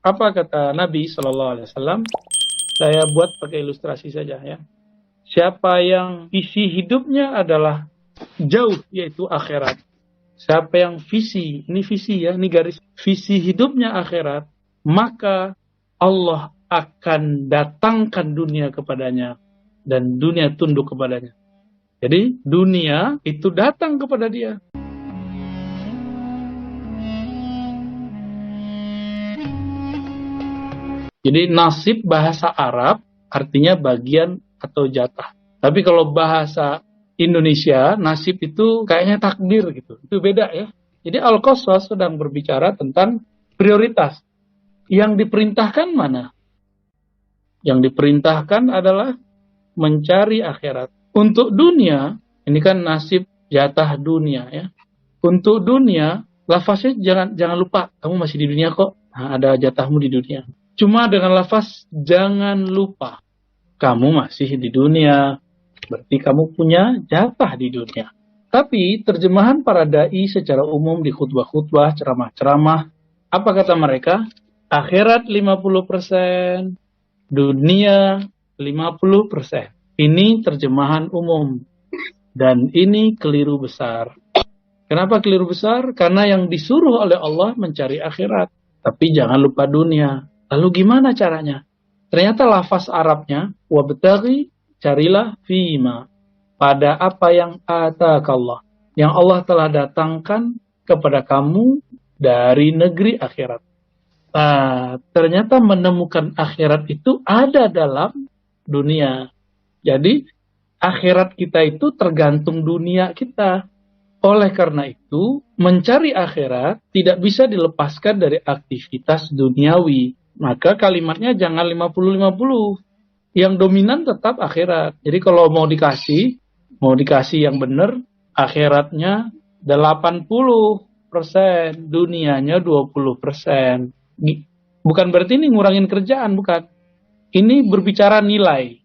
Apa kata Nabi SAW? Saya buat pakai ilustrasi saja ya. Siapa yang visi hidupnya adalah jauh, yaitu akhirat. Siapa yang visi, ini visi ya, ini garis. Visi hidupnya akhirat, maka Allah akan datangkan dunia kepadanya. Dan dunia tunduk kepadanya. Jadi dunia itu datang kepada dia. Jadi nasib bahasa Arab artinya bagian atau jatah. Tapi kalau bahasa Indonesia, nasib itu kayaknya takdir gitu. Itu beda ya. Jadi Al-Qasas sedang berbicara tentang prioritas. Yang diperintahkan mana? Yang diperintahkan adalah mencari akhirat. Untuk dunia, ini kan nasib jatah dunia ya. Untuk dunia, lafaznya jangan lupa, kamu masih di dunia kok. Nah, ada jatahmu di dunia. Cuma dengan lafaz jangan lupa, kamu masih di dunia, berarti kamu punya jatah di dunia. Tapi terjemahan para dai secara umum di khutbah-khutbah, ceramah-ceramah, apa kata mereka? Akhirat 50%, dunia 50%. Ini terjemahan umum. Dan ini keliru besar. Kenapa keliru besar? Karena yang disuruh oleh Allah mencari akhirat. Tapi jangan lupa dunia. Lalu gimana caranya? Ternyata lafaz Arabnya, wabtaghi, carilah fima, pada apa yang atakallah, yang Allah telah datangkan kepada kamu dari negeri akhirat. Ternyata menemukan akhirat itu ada dalam dunia. Jadi akhirat kita itu tergantung dunia kita. Oleh karena itu, mencari akhirat tidak bisa dilepaskan dari aktivitas duniawi. Maka kalimatnya jangan 50-50. Yang dominan tetap akhirat. Jadi kalau mau dikasih yang benar, akhiratnya 80%, dunianya 20%. Bukan berarti ini ngurangin kerjaan, bukan. Ini berbicara nilai.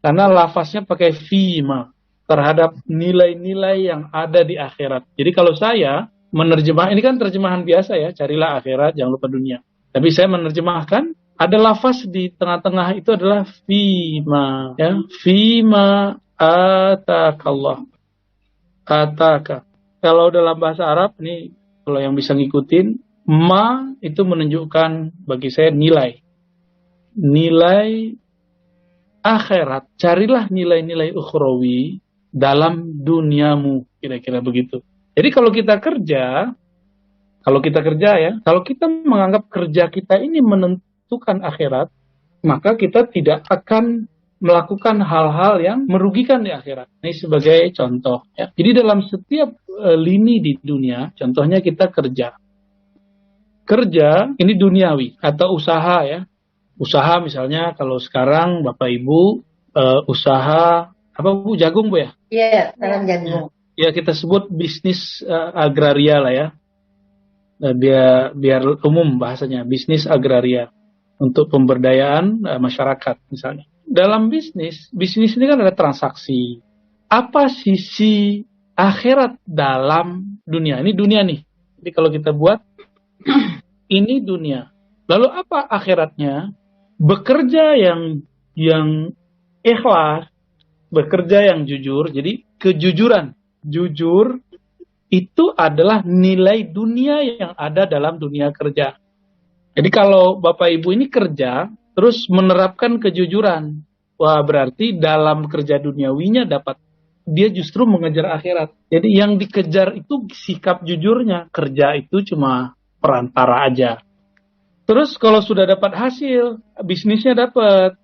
Karena lafaznya pakai fima, terhadap nilai-nilai yang ada di akhirat. Jadi kalau saya menerjemah, ini kan terjemahan biasa ya, carilah akhirat, jangan lupa dunia. Tapi saya menerjemahkan, ada lafaz di tengah-tengah itu adalah fima, ya, fima atakallah, ataka. Kalau dalam bahasa Arab nih, kalau yang bisa ngikutin, ma itu menunjukkan bagi saya nilai akhirat. Carilah nilai-nilai ukhrawi dalam duniamu, kira-kira begitu. Jadi kalau kita kerja ya, kalau kita menganggap kerja kita ini menentukan akhirat, maka kita tidak akan melakukan hal-hal yang merugikan di akhirat. Ini sebagai contoh ya. Jadi dalam setiap lini di dunia, contohnya kita kerja. Kerja ini duniawi atau usaha ya. Usaha misalnya kalau sekarang Bapak Ibu usaha apa Bu, jagung Bu ya? Iya, tanam jagung. Ya kita sebut bisnis agraria lah ya. Biar umum bahasanya, bisnis agraria untuk pemberdayaan masyarakat misalnya. Dalam bisnis ini kan ada transaksi. Apa sisi akhirat dalam dunia? Ini dunia nih. Jadi kalau kita buat ini dunia. Lalu apa akhiratnya? Bekerja yang ikhlas, bekerja yang jujur. Jadi kejujuran, jujur itu adalah nilai dunia yang ada dalam dunia kerja. Jadi kalau Bapak Ibu ini kerja, terus menerapkan kejujuran, wah berarti dalam kerja duniawinya dapat, dia justru mengejar akhirat. Jadi yang dikejar itu sikap jujurnya, kerja itu cuma perantara aja. Terus kalau sudah dapat hasil, bisnisnya dapat,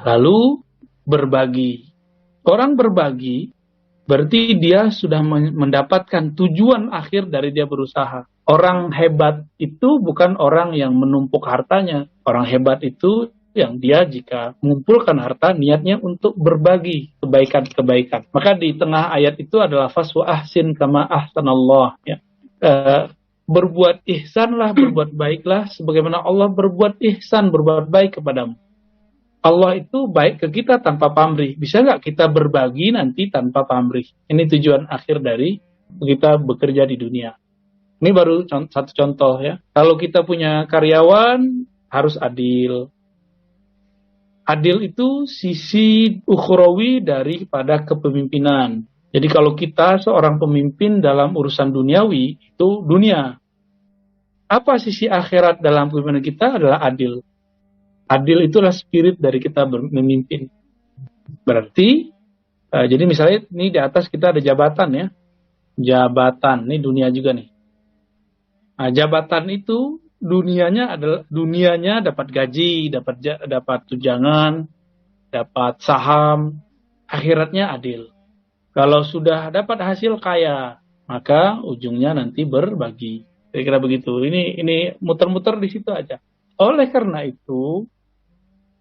lalu berbagi. Orang berbagi, berarti dia sudah mendapatkan tujuan akhir dari dia berusaha. Orang hebat itu bukan orang yang menumpuk hartanya. Orang hebat itu yang dia jika mengumpulkan harta, niatnya untuk berbagi kebaikan-kebaikan. Maka di tengah ayat itu adalah faswa ahsin kama ahsanallah. Ya. Berbuat ihsanlah, berbuat baiklah, sebagaimana Allah berbuat ihsan, berbuat baik kepadamu. Allah itu baik ke kita tanpa pamrih. Bisa nggak kita berbagi nanti tanpa pamrih? Ini tujuan akhir dari kita bekerja di dunia. Ini baru satu contoh ya. Kalau kita punya karyawan harus adil. Adil itu sisi ukhrawi daripada kepemimpinan. Jadi kalau kita seorang pemimpin dalam urusan duniawi, itu dunia. Apa sisi akhirat dalam kepemimpinan kita adalah adil. Adil itulah spirit dari kita memimpin. Berarti, jadi misalnya ini di atas kita ada jabatan ya. Jabatan, ini dunia juga nih. Nah, jabatan itu dunianya dapat gaji, dapat tunjangan, dapat saham, akhiratnya adil. Kalau sudah dapat hasil kaya, maka ujungnya nanti berbagi. Kira-kira begitu. Ini muter-muter di situ aja. Oleh karena itu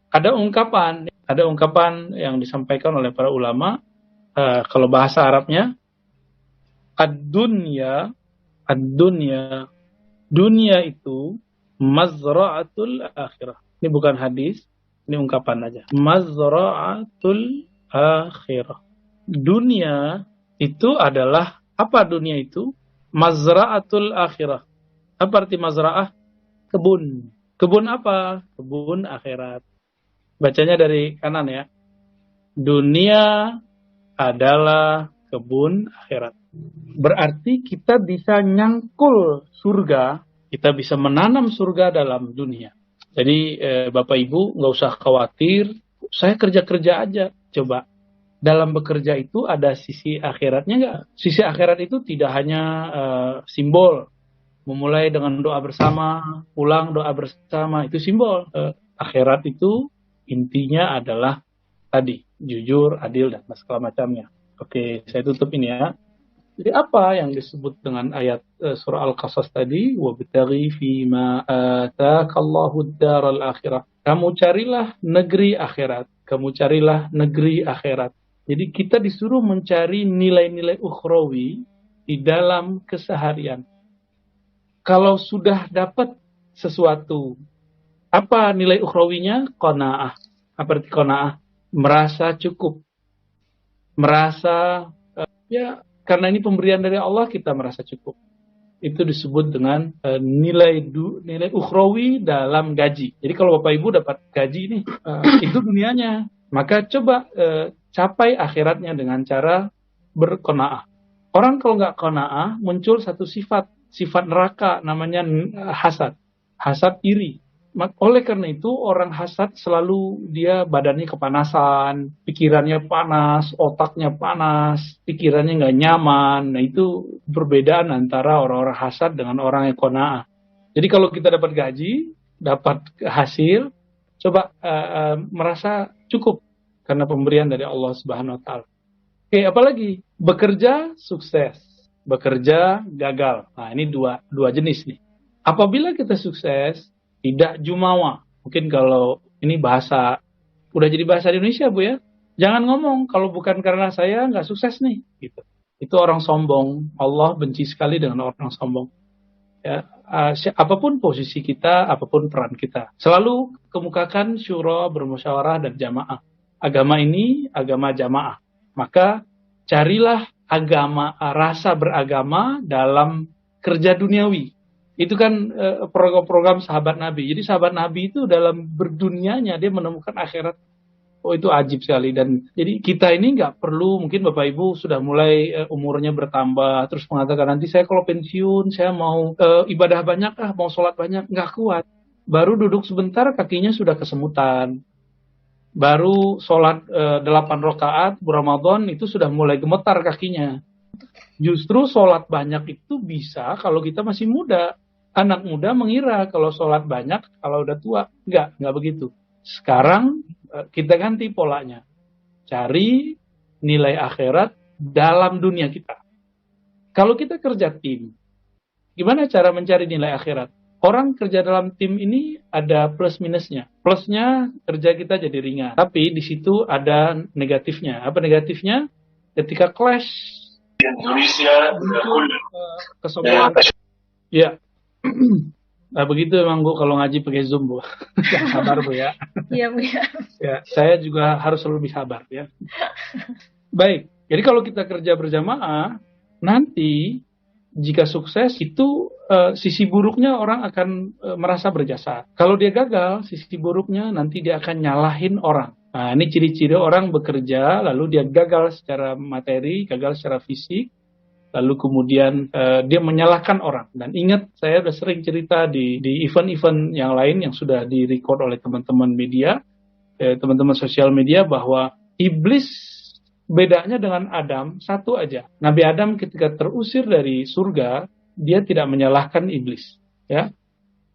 ada ungkapan yang disampaikan oleh para ulama, kalau bahasa Arabnya ad-dunya, dunia itu mazra'atul akhirah. Ini bukan hadis, ini ungkapan aja. Mazra'atul akhirah. Dunia itu adalah, apa dunia itu? Mazra'atul akhirah. Apa arti mazra'ah? Kebun. Kebun apa? Kebun akhirat. Bacanya dari kanan ya. Dunia adalah kebun akhirat. Berarti kita bisa nyangkul surga, kita bisa menanam surga dalam dunia. Jadi Bapak Ibu nggak usah khawatir, saya kerja-kerja aja. Coba, dalam bekerja itu ada sisi akhiratnya nggak? Sisi akhirat itu tidak hanya simbol, memulai dengan doa bersama, pulang doa bersama, itu simbol. Akhirat itu intinya adalah tadi, jujur, adil, dan segala macamnya. Oke, saya tutup ini ya. Jadi apa yang disebut dengan ayat surah Al-Qasas tadi? Wabtaghi fima ataakallahu ad-daral akhirah. Kamu carilah negeri akhirat. Kamu carilah negeri akhirat. Jadi kita disuruh mencari nilai-nilai ukhrawi di dalam keseharian. Kalau sudah dapat sesuatu, apa nilai ukhrawinya? Qanaah. Apa arti qanaah? Merasa cukup. Merasa karena ini pemberian dari Allah, kita merasa cukup. Itu disebut dengan nilai ukhrawi dalam gaji. Jadi kalau Bapak Ibu dapat gaji ini, itu dunianya. Maka coba capai akhiratnya dengan cara berqanaah. Orang kalau nggak qanaah, muncul satu sifat neraka, namanya hasad. Hasad iri. Oleh karena itu orang hasad selalu dia badannya kepanasan, pikirannya panas, otaknya panas, pikirannya nggak nyaman. Nah itu perbedaan antara orang-orang hasad dengan orang yang qanaah. Jadi kalau kita dapat gaji, dapat hasil, coba merasa cukup karena pemberian dari Allah Subhanahu Wa Taala. Oke, apalagi bekerja sukses, bekerja gagal. Nah ini dua jenis nih. Apabila kita sukses, tidak jumawa. Mungkin kalau ini bahasa, udah jadi bahasa Indonesia Bu ya. Jangan ngomong kalau bukan karena saya nggak sukses nih. Gitu. Itu orang sombong. Allah benci sekali dengan orang sombong. Ya, apapun posisi kita, apapun peran kita, selalu kemukakan syura, bermusyawarah dan jamaah. Agama ini agama jamaah. Maka carilah agama, rasa beragama dalam kerja duniawi. Itu kan program-program sahabat Nabi. Jadi sahabat Nabi itu dalam berdunianya dia menemukan akhirat. Oh itu ajib sekali. Dan jadi kita ini nggak perlu, mungkin Bapak Ibu sudah mulai umurnya bertambah, terus mengatakan nanti saya kalau pensiun saya mau ibadah banyak, mau sholat banyak, nggak kuat. Baru duduk sebentar kakinya sudah kesemutan. Baru sholat 8 rakaat Ramadan itu sudah mulai gemetar kakinya. Justru sholat banyak itu bisa kalau kita masih muda. Anak muda mengira kalau sholat banyak kalau udah tua. Enggak begitu. Sekarang kita ganti polanya. Cari nilai akhirat dalam dunia kita. Kalau kita kerja tim, gimana cara mencari nilai akhirat? Orang kerja dalam tim ini ada plus minusnya. Plusnya kerja kita jadi ringan. Tapi di situ ada negatifnya. Apa negatifnya? Ketika clash, kesombongan. Ya. Nah, begitu emang Bu kalau ngaji pakai Zoom Bu. Sabar Bu ya. Iya Bu ya. Ya, saya juga harus lebih sabar ya. Baik. Jadi kalau kita kerja berjamaah, nanti Jika sukses itu sisi buruknya orang akan merasa berjasa. Kalau dia gagal, sisi buruknya nanti dia akan nyalahin orang. Nah, ini ciri-ciri orang bekerja, lalu dia gagal secara materi, gagal secara fisik, lalu kemudian dia menyalahkan orang. Dan ingat, saya sudah sering cerita di event-event yang lain yang sudah direcord oleh teman-teman media, teman-teman sosial media, bahwa iblis bedanya dengan Adam satu aja. Nabi Adam ketika terusir dari surga, dia tidak menyalahkan iblis, ya.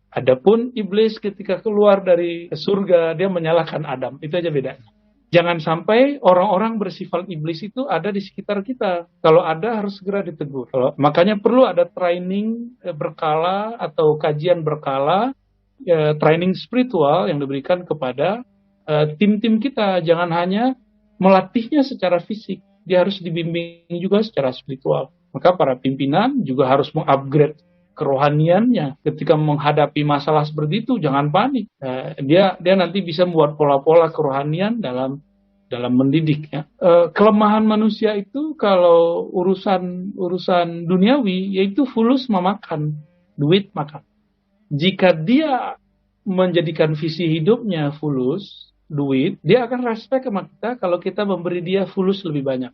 Adapun iblis ketika keluar dari surga, dia menyalahkan Adam. Itu aja bedanya. Jangan sampai orang-orang bersifat iblis itu ada di sekitar kita. Kalau ada, harus segera ditegur. Makanya perlu ada training berkala atau kajian berkala, training spiritual yang diberikan kepada tim-tim kita. Jangan hanya melatihnya secara fisik, dia harus dibimbing juga secara spiritual. Maka para pimpinan juga harus mengupgrade kerohaniannya. Ketika menghadapi masalah seperti itu, jangan panik. Dia nanti bisa membuat pola-pola kerohanian dalam mendidik. Ya. Kelemahan manusia itu kalau urusan duniawi, yaitu fulus memakan, duit makan. Jika dia menjadikan visi hidupnya fulus, duit, dia akan respect sama kita kalau kita memberi dia fulus lebih banyak.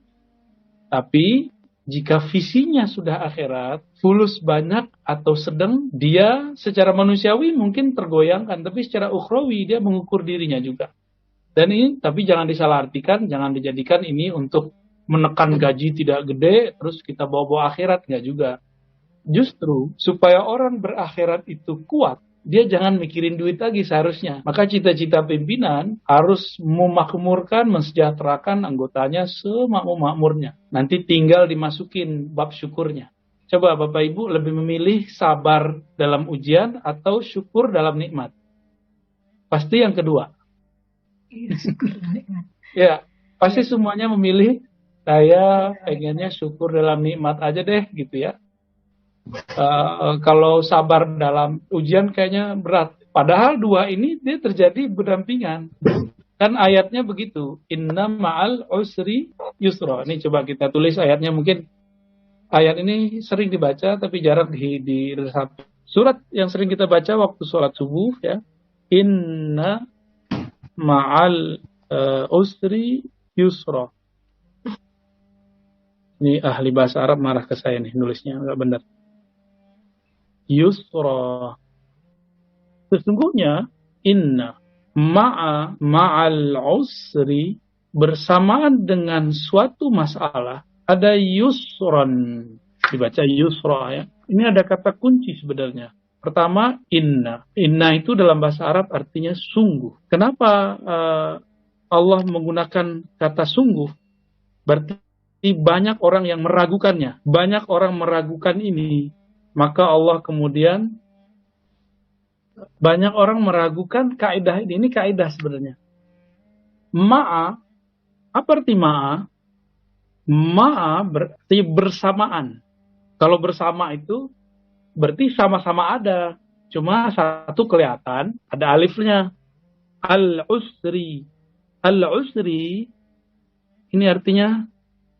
Tapi jika visinya sudah akhirat, fulus banyak atau sedang, dia secara manusiawi mungkin tergoyangkan, tapi secara ukhrawi dia mengukur dirinya juga. Dan ini, tapi jangan disalahartikan, jangan dijadikan ini untuk menekan gaji tidak gede, terus kita bawa-bawa akhirat, enggak juga. Justru supaya orang berakhirat itu kuat, dia jangan mikirin duit lagi seharusnya. Maka cita-cita pimpinan harus memakmurkan, mensejahterakan anggotanya semakmur-makmurnya. Nanti tinggal dimasukin bab syukurnya. Coba Bapak Ibu lebih memilih sabar dalam ujian atau syukur dalam nikmat? Pasti yang kedua. Iya, syukur dalam nikmat. Ya, pasti semuanya memilih, saya pengennya syukur dalam nikmat aja deh gitu ya. Kalau sabar dalam ujian kayaknya berat. Padahal dua ini dia terjadi berdampingan. Kan ayatnya begitu. Inna ma'al usri yusra. Ini coba kita tulis ayatnya, mungkin ayat ini sering dibaca tapi jarang diresapi. Surat yang sering kita baca waktu sholat subuh ya. Inna ma'al usri yusra. Ini ahli bahasa Arab marah ke saya nih nulisnya enggak benar. Yusra. Sesungguhnya inna ma'al usri, bersamaan dengan suatu masalah ada yusran, dibaca yusra ya. Ini ada kata kunci sebenarnya. Pertama inna. Inna itu dalam bahasa Arab artinya sungguh. Kenapa Allah menggunakan kata sungguh? Berarti banyak orang yang meragukannya. Banyak orang meragukan ini. Maka Allah kemudian, banyak orang meragukan kaidah ini. Ini kaidah sebenarnya. Ma'a, apa arti ma'a? Ma'a berarti bersamaan. Kalau bersama itu berarti sama-sama ada. Cuma satu kelihatan, ada alifnya. Al-usri. Al-usri ini artinya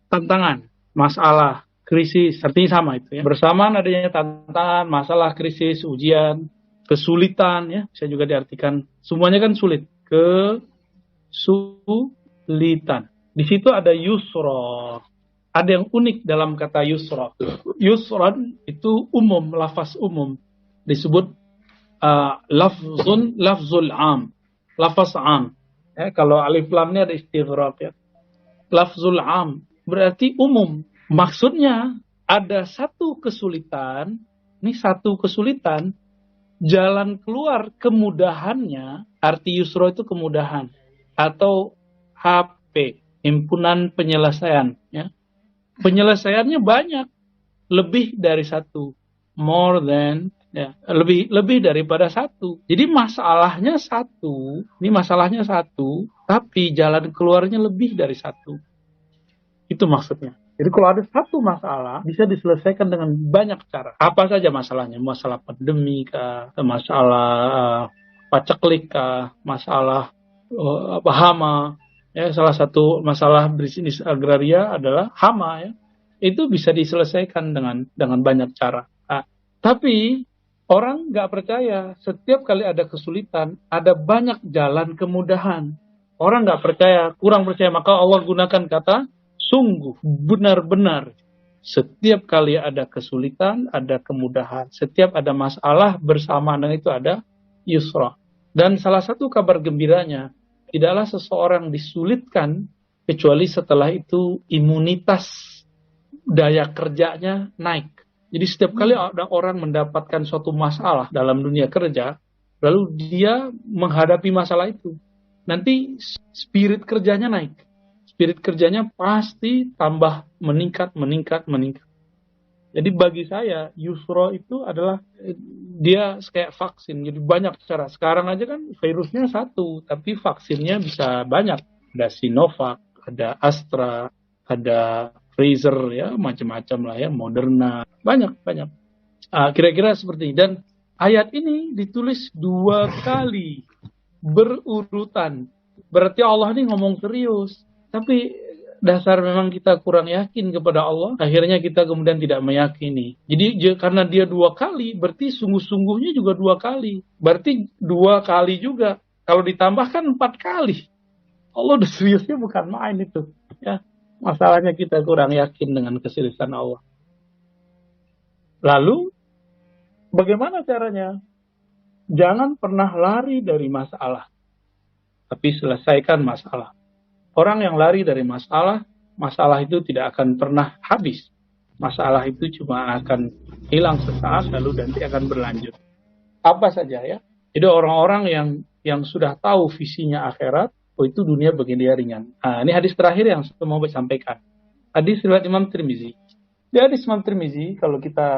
tantangan, masalah, krisis, artinya sama itu ya. Bersamaan adanya tantangan, masalah, krisis, ujian, kesulitan ya, bisa juga diartikan semuanya kan sulit, kesulitan. Di situ ada yusra. Ada yang unik dalam kata yusra. Yusran itu umum, lafaz umum. Disebut lafzul am, lafaz am. Ya, kalau alif lamnya ada istighraq ya. Lafzul am berarti umum. Maksudnya ada satu kesulitan, ini satu kesulitan, jalan keluar kemudahannya, arti yusra itu kemudahan, atau HP, himpunan penyelesaian. Ya. Penyelesaiannya banyak, lebih dari satu, more than, ya, lebih daripada satu. Jadi masalahnya satu, ini masalahnya satu, tapi jalan keluarnya lebih dari satu. Itu maksudnya. Jadi kalau ada satu masalah, bisa diselesaikan dengan banyak cara. Apa saja masalahnya? Masalah pandemi kah? Masalah paceklik kah? Masalah hama. Ya, salah satu masalah bisnis agraria adalah hama ya. itu bisa diselesaikan dengan banyak cara. Nah, tapi orang nggak percaya, setiap kali ada kesulitan, ada banyak jalan kemudahan. Orang nggak percaya, kurang percaya, maka Allah gunakan kata sungguh, benar-benar. Setiap kali ada kesulitan, ada kemudahan. Setiap ada masalah, bersamaan dengan itu ada yusra. Dan salah satu kabar gembiranya, tidaklah seseorang disulitkan, kecuali setelah itu imunitas daya kerjanya naik. Jadi setiap kali ada orang mendapatkan suatu masalah dalam dunia kerja, lalu dia menghadapi masalah itu, nanti spirit kerjanya naik. Spirit kerjanya pasti tambah meningkat. Jadi bagi saya, yusra itu adalah dia kayak vaksin. Jadi banyak cara. Sekarang aja kan virusnya satu, tapi vaksinnya bisa banyak. Ada Sinovac, ada Astra, ada Pfizer, ya macam-macam lah ya, Moderna, banyak. Kira-kira seperti ini. Dan ayat ini ditulis 2 kali berurutan. Berarti Allah ini ngomong serius. Tapi dasar memang kita kurang yakin kepada Allah, akhirnya kita kemudian tidak meyakini. Jadi karena dia 2 kali, berarti sungguh-sungguhnya juga 2 kali. Berarti 2 kali juga. Kalau ditambahkan 4 kali. Allah udah seriusnya bukan main itu. Ya, masalahnya kita kurang yakin dengan keseriusan Allah. Lalu, bagaimana caranya? Jangan pernah lari dari masalah, tapi selesaikan masalah. Orang yang lari dari masalah itu tidak akan pernah habis. Masalah itu cuma akan hilang sesaat, lalu nanti akan berlanjut. Apa saja ya. Jadi orang-orang yang sudah tahu visinya akhirat, itu dunia bagi dia ringan. Ini hadis terakhir yang saya mau sampaikan. Hadis riwayat Imam Tirmizi. Di hadis Imam Tirmizi, kalau kita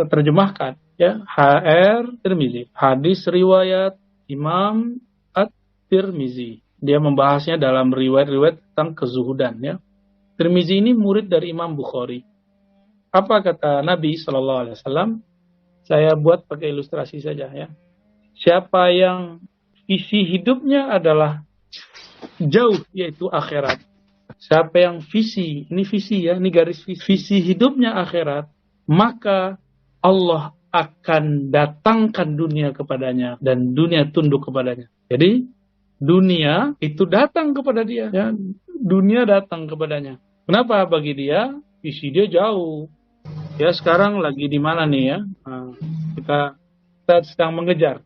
terjemahkan, ya, HR Tirmizi, hadis riwayat Imam At-Tirmizi. Dia membahasnya dalam riwayat-riwayat tentang kezuhudan. Ya. Tirmizi ini murid dari Imam Bukhari. Apa kata Nabi SAW? Saya buat pakai ilustrasi saja. Ya. Siapa yang visi hidupnya adalah jauh, yaitu akhirat. Siapa yang visi, ini visi ya, ini garis visi hidupnya akhirat, maka Allah akan datangkan dunia kepadanya dan dunia tunduk kepadanya. Jadi dunia itu datang kepada dia, ya. Dunia datang kepadanya. Kenapa? Bagi dia visi dia jauh. Ya sekarang lagi di mana nih ya? Kita sedang mengejar.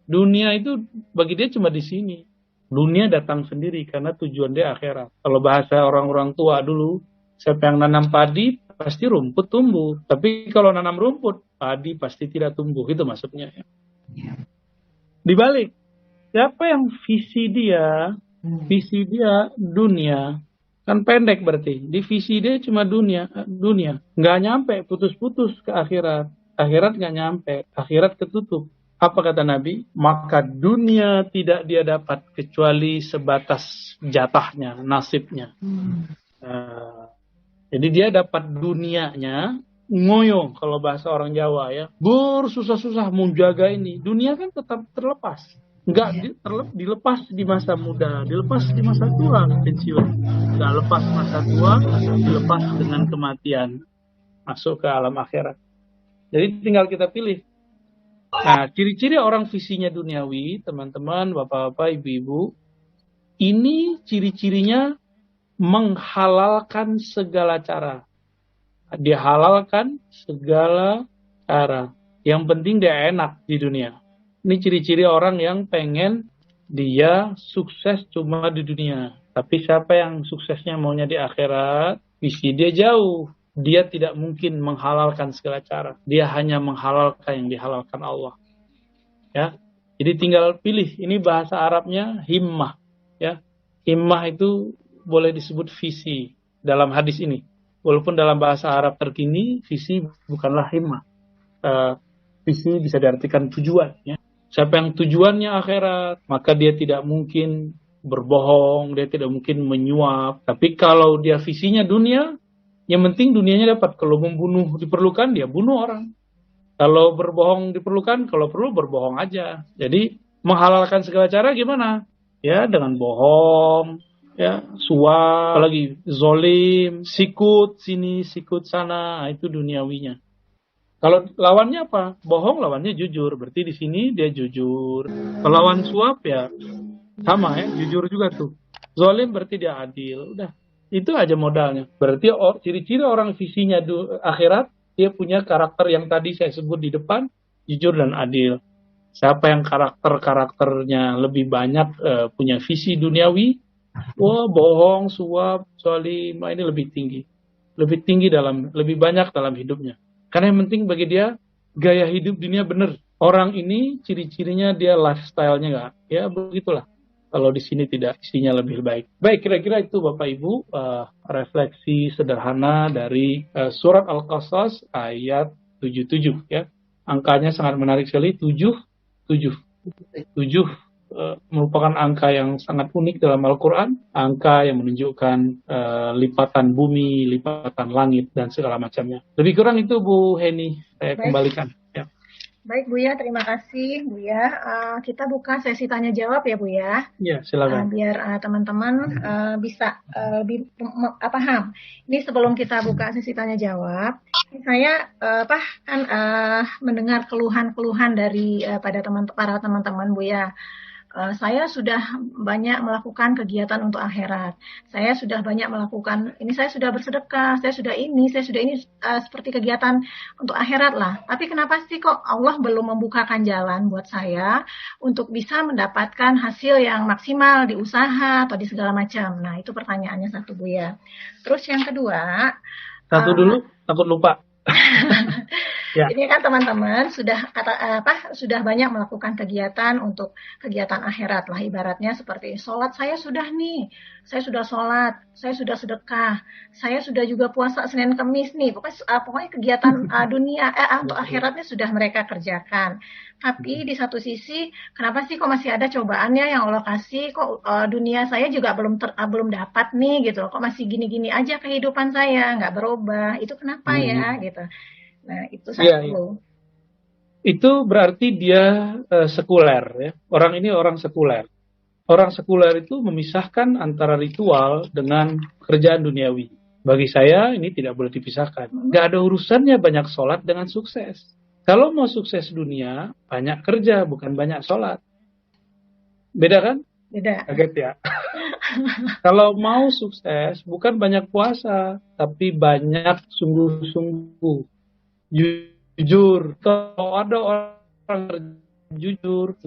Dunia itu bagi dia cuma di sini. Dunia datang sendiri karena tujuan dia akhirat. Kalau bahasa orang-orang tua dulu, siapa yang nanam padi pasti rumput tumbuh. Tapi kalau nanam rumput, padi pasti tidak tumbuh. Itu maksudnya. Ya. Dibalik, siapa yang visi dia dunia, kan pendek berarti. Di visi dia cuma dunia. Nggak nyampe, putus-putus ke akhirat. Akhirat nggak nyampe, akhirat ketutup. Apa kata Nabi? Maka dunia tidak dia dapat kecuali sebatas jatahnya, nasibnya. Jadi dia dapat dunianya, ngoyo kalau bahasa orang Jawa ya. Bersusah-susah menjaga ini. Dunia kan tetap terlepas. Enggak dilepas di masa muda, dilepas di masa tua, pensiun. Enggak lepas masa tua, dilepas dengan kematian. Masuk ke alam akhirat. Jadi tinggal kita pilih. Nah, ciri-ciri orang visinya duniawi, teman-teman, bapak-bapak, ibu-ibu, ini ciri-cirinya menghalalkan segala cara. Dia halalkan segala cara. Yang penting dia enak di dunia. Ini ciri-ciri orang yang pengen dia sukses cuma di dunia. Tapi siapa yang suksesnya maunya di akhirat, visi dia jauh. Dia tidak mungkin menghalalkan segala cara. Dia hanya menghalalkan yang dihalalkan Allah. Ya. Jadi tinggal pilih. Ini bahasa Arabnya himmah. Ya. Himmah itu boleh disebut visi dalam hadis ini. Walaupun dalam bahasa Arab terkini, visi bukanlah himmah. Visi bisa diartikan tujuan. Ya. Siapa yang tujuannya akhirat, maka dia tidak mungkin berbohong, dia tidak mungkin menyuap. Tapi kalau dia visinya dunia, yang penting dunianya dapat. Kalau membunuh diperlukan, dia bunuh orang. Kalau berbohong diperlukan, kalau perlu berbohong aja. Jadi menghalalkan segala cara gimana? Ya dengan bohong, ya, suap, apalagi zolim, sikut sini, sikut sana, itu duniawinya. Kalau lawannya apa? Bohong, lawannya jujur. Berarti di sini dia jujur. Kalau lawan suap ya sama ya, jujur juga tuh. Zolim berarti dia adil. Udah, itu aja modalnya. Berarti ciri-ciri orang visinya akhirat, dia punya karakter yang tadi saya sebut di depan, jujur dan adil. Siapa yang karakternya lebih banyak punya visi duniawi, wah bohong, suap, zolim, ini lebih tinggi. Lebih banyak dalam hidupnya. Karena yang penting bagi dia, gaya hidup dunia benar. Orang ini ciri-cirinya dia lifestyle-nya nggak. Ya begitulah. Kalau di sini tidak, isinya lebih baik. Baik, kira-kira itu Bapak Ibu, refleksi sederhana dari surat Al-Qasas ayat 77 ya. Angkanya sangat menarik sekali, 7 merupakan angka yang sangat unik dalam Al-Quran, angka yang menunjukkan lipatan bumi, lipatan langit, dan segala macamnya. Lebih kurang itu Bu Heni, saya kembalikan. Ya. Baik Bu ya, terima kasih Bu ya. Kita buka sesi tanya jawab ya Bu ya. Ya, silakan. Biar teman-teman bisa lebih paham. Ini sebelum kita buka sesi tanya jawab, saya mendengar keluhan-keluhan dari para teman-teman Bu ya. Saya sudah banyak melakukan kegiatan untuk akhirat. Saya sudah banyak melakukan, saya sudah bersedekah, saya sudah ini, seperti kegiatan untuk akhirat lah. Tapi kenapa sih kok Allah belum membukakan jalan buat saya untuk bisa mendapatkan hasil yang maksimal di usaha atau di segala macam. Nah, itu pertanyaannya satu Bu ya. Terus yang kedua. Dulu, takut lupa. Ya. Ini kan teman-teman sudah banyak melakukan kegiatan untuk kegiatan akhirat lah, ibaratnya seperti sholat saya sudah sholat, saya sudah sedekah, saya sudah juga puasa Senin Kemis nih, pokoknya kegiatan dunia untuk akhiratnya sudah mereka kerjakan. Tapi di satu sisi, kenapa sih kok masih ada cobaannya yang Allah kasih, kok dunia saya juga belum dapat nih gitu, kok masih gini-gini aja kehidupan saya, nggak berubah, itu kenapa ya gitu. Nah, itu satu. Ya. Itu berarti dia sekuler ya. Orang ini orang sekuler. Orang sekuler itu memisahkan antara ritual dengan kerjaan duniawi. Bagi saya ini tidak boleh dipisahkan. Gak ada urusannya banyak sholat dengan sukses. Kalau mau sukses dunia, banyak kerja, bukan banyak sholat. Beda kan? Beda. Kaget ya. Kalau mau sukses, bukan banyak puasa, tapi banyak sungguh-sungguh. Jujur, kalau ada orang jujur,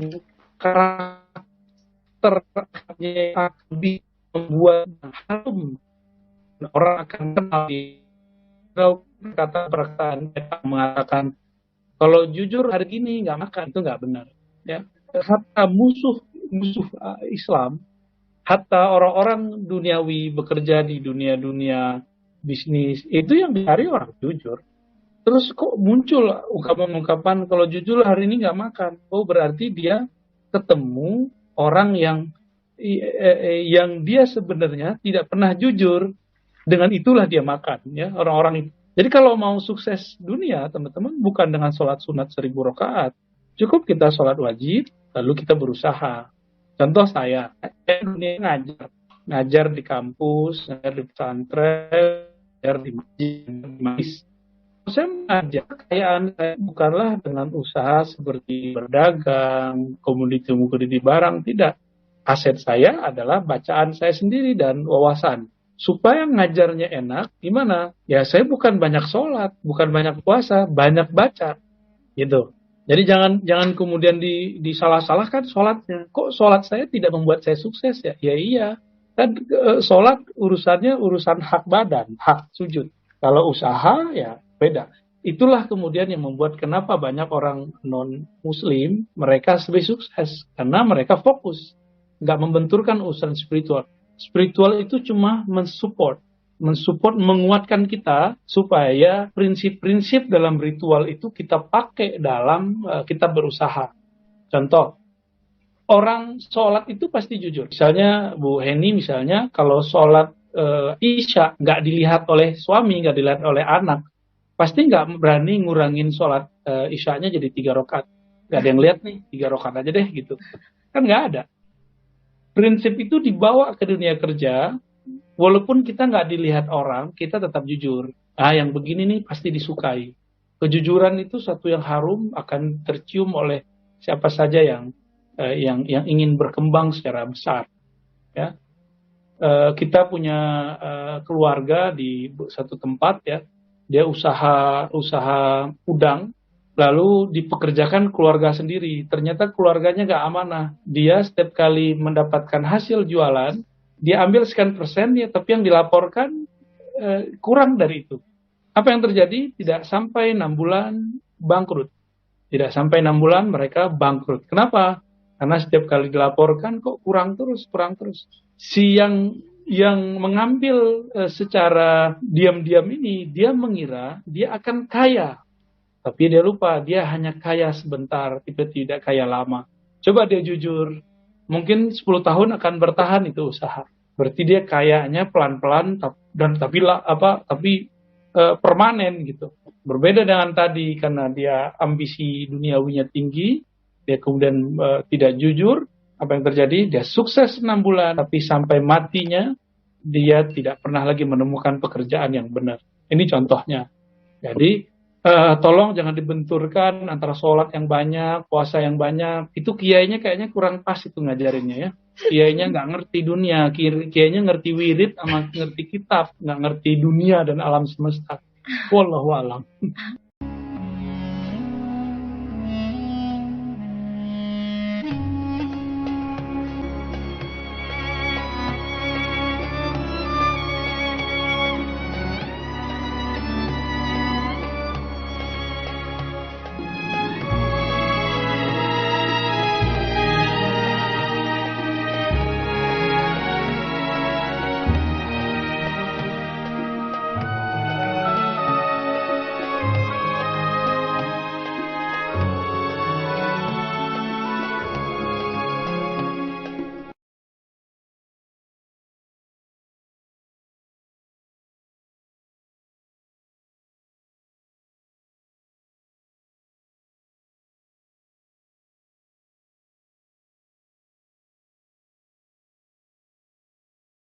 karakternya lebih membuat harum, orang akan kenal. Perkataan mengatakan kalau jujur hari ini nggak makan, itu nggak benar. Ya, hatta musuh Islam, hatta orang-orang duniawi bekerja di dunia bisnis itu yang dicari orang jujur. Terus kok muncul ungkapan-ungkapan kalau jujur hari ini nggak makan. Oh berarti dia ketemu orang yang dia sebenarnya tidak pernah jujur. Dengan itulah dia makan ya orang-orang itu. Jadi kalau mau sukses dunia teman-teman bukan dengan sholat sunat 1000 rakaat. Cukup kita sholat wajib lalu kita berusaha. Contoh saya dunia ngajar di kampus, ngajar di pesantren, ngajar di masjid. Saya mengajak kekayaan saya bukanlah dengan usaha seperti berdagang, komoditi barang, tidak. Aset saya adalah bacaan saya sendiri dan wawasan. Supaya ngajarnya enak, gimana? Ya saya bukan banyak sholat, bukan banyak puasa, banyak baca. Gitu. Jadi jangan kemudian disalah-salahkan sholatnya. Kok sholat saya tidak membuat saya sukses ya? Ya iya. Kan sholat urusan hak badan, hak sujud. Kalau usaha ya beda. Itulah kemudian yang membuat kenapa banyak orang non-muslim mereka lebih sukses. Karena mereka fokus. Nggak membenturkan urusan spiritual. Spiritual itu cuma mensupport, menguatkan kita supaya prinsip-prinsip dalam ritual itu kita pakai dalam kita berusaha. Contoh, orang sholat itu pasti jujur. Misalnya Bu Heni kalau sholat Isya nggak dilihat oleh suami, nggak dilihat oleh anak, pasti nggak berani ngurangin sholat Isyanya jadi 3 rakaat. Nggak ada yang lihat nih, 3 rakaat aja deh gitu. Kan nggak ada. prinsip itu dibawa ke dunia kerja, walaupun kita nggak dilihat orang, kita tetap jujur. Yang begini nih pasti disukai. Kejujuran itu satu yang harum, akan tercium oleh siapa saja yang ingin berkembang secara besar. Ya, kita punya keluarga di satu tempat, ya, dia usaha udang, lalu dipekerjakan keluarga sendiri. Ternyata keluarganya nggak amanah. Dia setiap kali mendapatkan hasil jualan, dia ambil sekian persen, ya, tapi yang dilaporkan kurang dari itu. Apa yang terjadi? Tidak sampai 6 bulan bangkrut. Tidak sampai 6 bulan mereka bangkrut. Kenapa? Karena setiap kali dilaporkan kok kurang terus. Si yang mengambil secara diam-diam ini, dia mengira dia akan kaya. Tapi dia lupa, dia hanya kaya sebentar, tidak kaya lama. Coba dia jujur, mungkin 10 tahun akan bertahan itu usaha. Berarti dia kayanya pelan-pelan, tapi permanen gitu. Berbeda dengan tadi, karena dia ambisi duniawinya tinggi, dia kemudian tidak jujur. Apa yang terjadi? Dia sukses 6 bulan, tapi sampai matinya dia tidak pernah lagi menemukan pekerjaan yang benar. Ini contohnya. Jadi tolong jangan dibenturkan antara sholat yang banyak, puasa yang banyak. Itu kiainya kayaknya kurang pas itu ngajarinnya, ya. Kiainya nggak ngerti dunia, kiainya ngerti wirid sama ngerti kitab, nggak ngerti dunia dan alam semesta. Wallahu a'lam.